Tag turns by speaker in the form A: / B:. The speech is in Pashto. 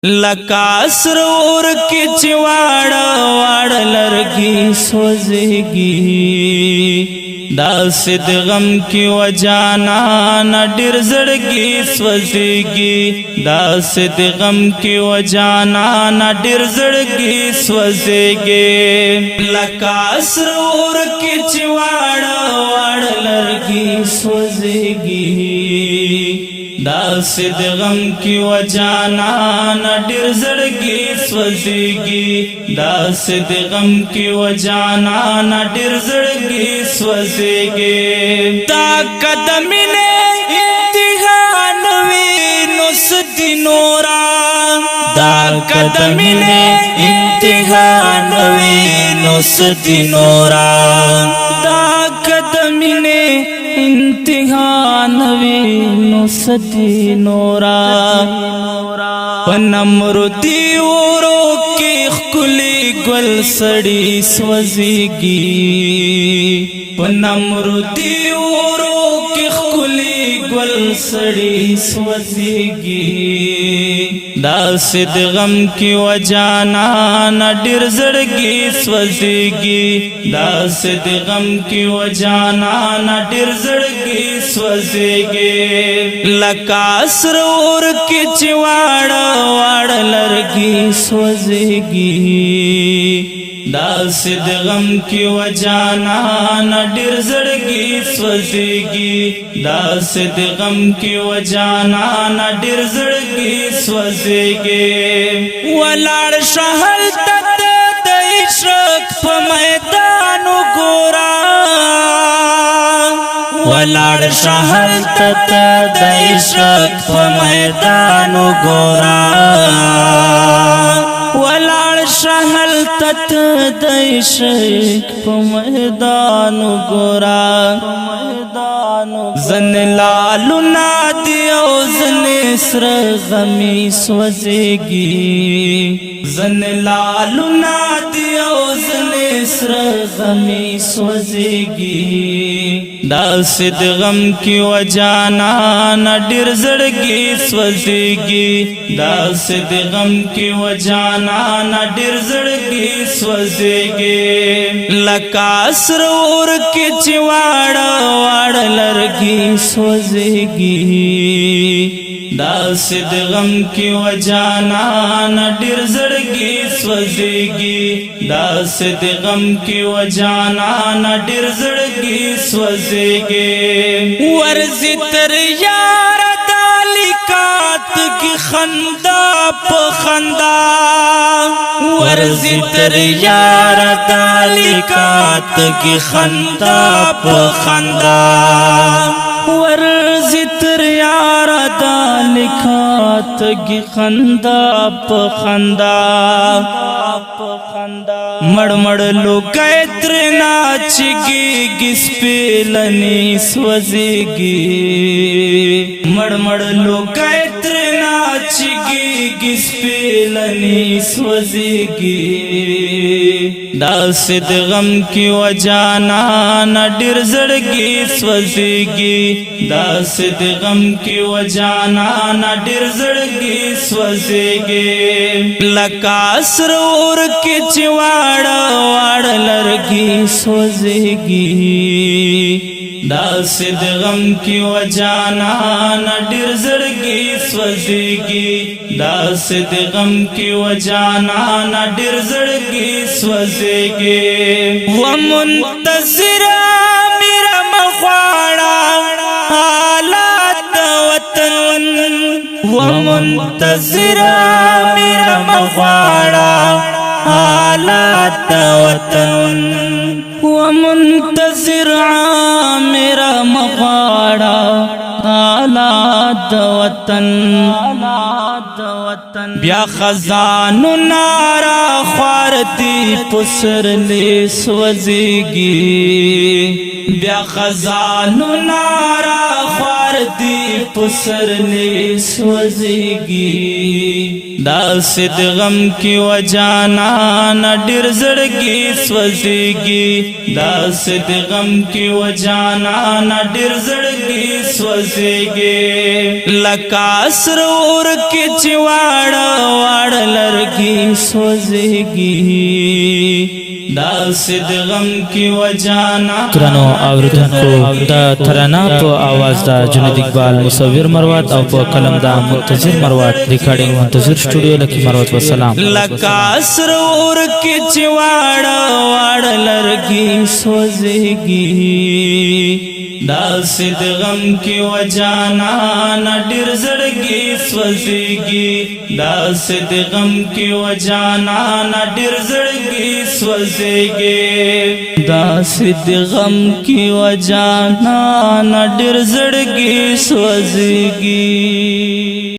A: لکا سرور کی چواڑا واڑا لرگی سوزیگی دا سد غم کی وجانا نا ڈر زڑگی سوزیگی دا سد غم کی وجانا نا ڈر زڑگی سوزیگی لکا سرور کی چواڑا واڑا لرگی سوزیگی دا سد غم کی وجانا نا ڈر زڑگی سوزیگی دا سد غم کی وجانا نا ڈر زڑگی سوزیگی دا قدمی نے امتحان وی نسدی نورا دا قدمی نے امتحان وی نسدی نورا دا قدمی نے امتحان وی نسدی نورا پنمردی ورو کی خکلی گل سڑی سوزیگی پنمردی ورو کی خکلی گل سڑی سوزیگی دا سد غم کی وجانا نا ڈر زڑگی سوزیگی دا سد غم کی وجانا نا ڈر زڑگی سوزیگی لکا سرور کی چواڑا واڑا لرگی سوزیگی دا سد غم کی وجانا نا ڈر زڑگی سوزیگی دا سد غم کی وجانا نا ڈر زڑگی سوزیگی ولاڑ شہل تت دیشک پا میدانو گورا ولاڑ شہل تت دیشک پا میدانو گورا ولاڑ شہل تت دیشک پا میدانو گورا زن لالو نادی او زن سر غمی سوزیگی زن لالو نادی او زن سر غمی سوزیگی دا سد غم کی وجانا نا ڈر زڑگی سوزیگی دا سد غم کی وجانا نا ڈر زڑگی سوزیگی لکا سرور کی چواڑا واڑا لرگی سوزیگی دا سد غم کی وجانا نا ڈر زڑگی سوزیگی دا سد غم کی وجانا نا ڈر زڑگی سوزیگی ورزی تر یار دالکات کی خندا پخندا ورزی تر یار دالکات کی خندا پخندا ورزی تر یار دالکات کی خندا پخندا مڑ مڑ لوگے ترنا چگی گس پیلنی سوزیگی مڑ مڑ لوگے ترنا چگی گس پیلنی سوزیگی دا سد غم کی وجانا نا ڈر زڑگی سوزیگی دا سد غم کی وجانا نا ڈر زڑگی سوزیگی لکا سرور کی چواڑا واڑا لرگی سوزیگی دا سد غم کی وجانا نا ڈر زڑگی سوزیگی دا سد غم کی وجانا نا ڈر زڑگی سوزیگی ومنتظر میرا مخواڑا حالات وطن ومنتظر میرا مخواڑا حالات وطن ومنتظر میرا مخواڑا حالات وطن بیا خزانو نارا خوارتی پسر لے سوزیگی بیا خزانو نارا خوارتی دی پسرلی سوزیگی داسې د غم کې و جانان ډېر زړګي سوزیگی داسې د غم کې و جانان ډېر زړګي سوزیگی لکه سر اور کې چې واړه واړه لرګي سوزیگی داسې د غم کې و جانان.
B: ګرانو اوریدونکو دا ترانه په आवाज دا جنید اقبال مصور مروت او په قلم دا منتظر مروت ریکارډینګ منتظر سټوډیو لکی مروت وسلام.
A: لکه سر اور کې چې واړه واړه لرګي سوزیگی داسې د غم کې و جانان ډېر زړګي سوزیگی داسې د غم کې و جانان ډېر زړګي سوزیگی داسې د غم کې و جانان ډېر زړګي سوزیگی.